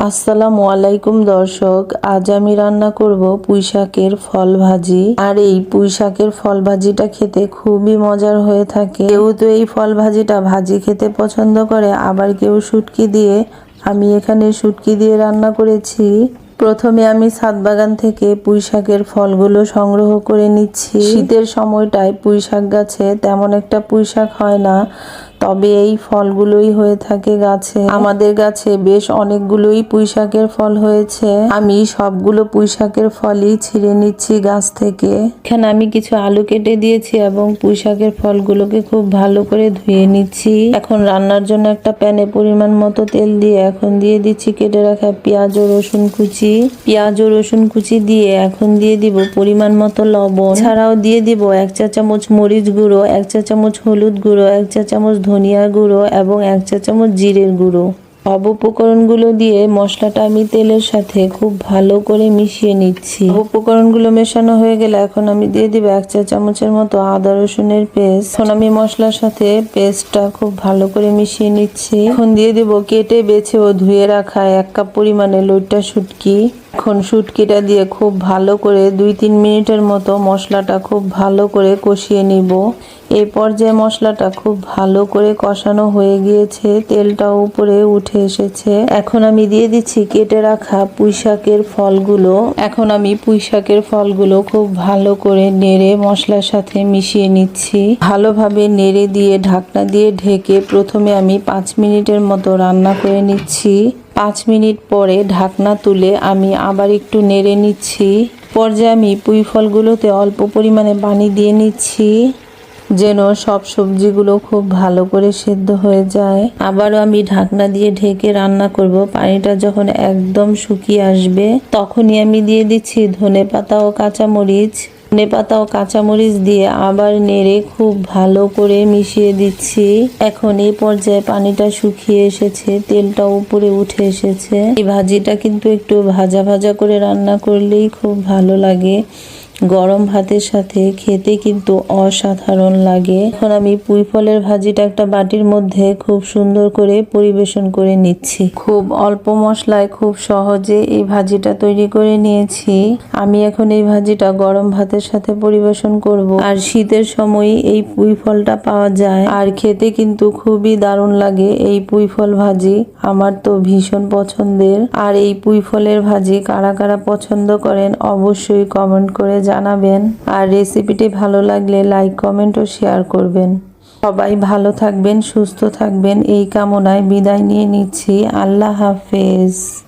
আসসালামু আলাইকুম দর্শক, আজ আমি রান্না করব পুঁইশাকের ফল ভাজি। আর এই পুঁইশাকের ফল ভাজিটা খেতে খুবই মজার হয়ে থাকে। কেউ তো এই ফল ভাজিটা ভাজি খেতে পছন্দ করে, আবার কেউ শুটকি দিয়ে। আমি এখানে শুটকি দিয়ে রান্না করেছি। প্রথমে আমি ছাদ বাগান থেকে পুঁইশাকের ফলগুলো সংগ্রহ করে নিচ্ছি। শীতের সময়টায় পুঁইশাক গাছে তেমন একটা পুঁইশাক হয় না, তবে এই ফলগুলোই হয়ে থাকে গাছে। আমাদের গাছে বেশ অনেকগুলোই পুঁইশাকের ফল হয়েছে। আমি সবগুলো পুঁইশাকের ফলই ছিঁড়ে নিচ্ছি গাছ থেকে। এখানে আমি কিছু আলু কেটে দিয়েছি এবং পুঁইশাকের ফলগুলোকে খুব ভালো করে ধুয়ে নিচ্ছি। এখন রান্নার জন্য একটা প্যানে পরিমাণ মতো তেল দিয়ে এখন দিয়ে দিচ্ছি কেটে রাখা পেঁয়াজ ও রসুন কুচি। পেঁয়াজ ও রসুন কুচি দিয়ে এখন দিয়ে দিব পরিমাণ মতো লবণ, ছাড়াও দিয়ে দিব 1 চা চামচ মরিচ গুঁড়ো, 1 চা চামচ হলুদ গুঁড়ো, 1 চা চামচ ধনিয়া গুঁড়ো এবং 1 চা চামচ জিরের গুঁড়ো। সব উপকরণগুলো দিয়ে মশলাটা আমি তেলের সাথে খুব ভালো করে মিশিয়ে নিচ্ছি। উপকরণগুলো মেশানো হয়ে গেলে এখন আমি দিয়ে দিব 1 চা চামচের মতো আদা রসুনের পেস্ট। এখন আমি মশলার সাথে পেস্টটা খুব ভালো করে মিশিয়ে নিচ্ছি। এখন দিয়ে দিব কেটে বেছে ও ধুয়ে রাখা 1 কাপ পরিমাণে লইট্টা শুটকি। এখন শুটকিটা দিয়ে খুব ভালো করে 2-3 মিনিটের মতো মশলাটা খুব ভালো করে কষিয়ে নিব। এই পর্যায়ে মশলাটা খুব ভালো করে কষানো হয়ে গিয়েছে, তেলটাও উপরে উঠে এসেছে। এখন আমি দিয়ে দিচ্ছি কেটে রাখা পুঁইশাকের ফলগুলো। এখন আমি পুঁইশাকের ফলগুলো খুব ভালো করে নেড়ে মশলার সাথে মিশিয়ে নিচ্ছি। ভালোভাবে নেড়ে দিয়ে ঢাকনা দিয়ে ঢেকে প্রথমে আমি 5 মিনিটের মতো রান্না করে নিচ্ছি। 5 মিনিট পরে ঢাকনা তুলে আমি আবার একটু নেড়ে নিচ্ছি। পর্যায়ে আমি পুঁই ফলগুলোতে অল্প পরিমাণে পানি দিয়ে নিচ্ছি, যেন সব সবজিগুলো খুব ভালো করে সেদ্ধ হয়ে যায়। আবারও আমি ঢাকনা দিয়ে ঢেকে রান্না করব। পানিটা যখন একদম শুকিয়ে আসবে তখনই আমি দিয়ে দিচ্ছি ধনেপাতা ও কাঁচামরিচ। ধনেপাতা ও কাঁচামরিচ দিয়ে আবার নেড়ে খুব ভালো করে মিশিয়ে দিচ্ছি। এখন এই পর্যায়ে পানিটা শুকিয়ে এসেছে, তেলটা উপরে উঠে এসেছে। এই ভাজিটা কিন্তু একটু ভাজা ভাজা করে রান্না করলেই খুব ভালো লাগে। গরম ভাতের সাথে খেতে কিন্তু অসাধারণ লাগে। এখন আমি পুঁই ফলের ভাজিটা একটা বাটির মধ্যে খুব সুন্দর করে পরিবেশন করে নিচ্ছি। খুব অল্প মশলায় খুব সহজে এই ভাজিটা তৈরি করে নিয়েছি। আমি এখন এই ভাজিটা গরম ভাতের সাথে পরিবেশন করব। আর শীতের সময় এই পুঁই ফলটা পাওয়া যায়, আর খেতে কিন্তু খুবই দারুণ লাগে এই পুঁই ফল ভাজি। আমার তো ভীষণ পছন্দের। আর এই পুঁই ফলের ভাজি কারা কারা পছন্দ করেন অবশ্যই কমেন্ট করে জানাবেন। আর রেসিপিটি ভালো লাগলে লাইক, কমেন্ট ও শেয়ার করবেন। সবাই ভালো থাকবেন, সুস্থ থাকবেন এই কামনায় বিদায় নিয়ে নিচ্ছি। আল্লাহ হাফেজ।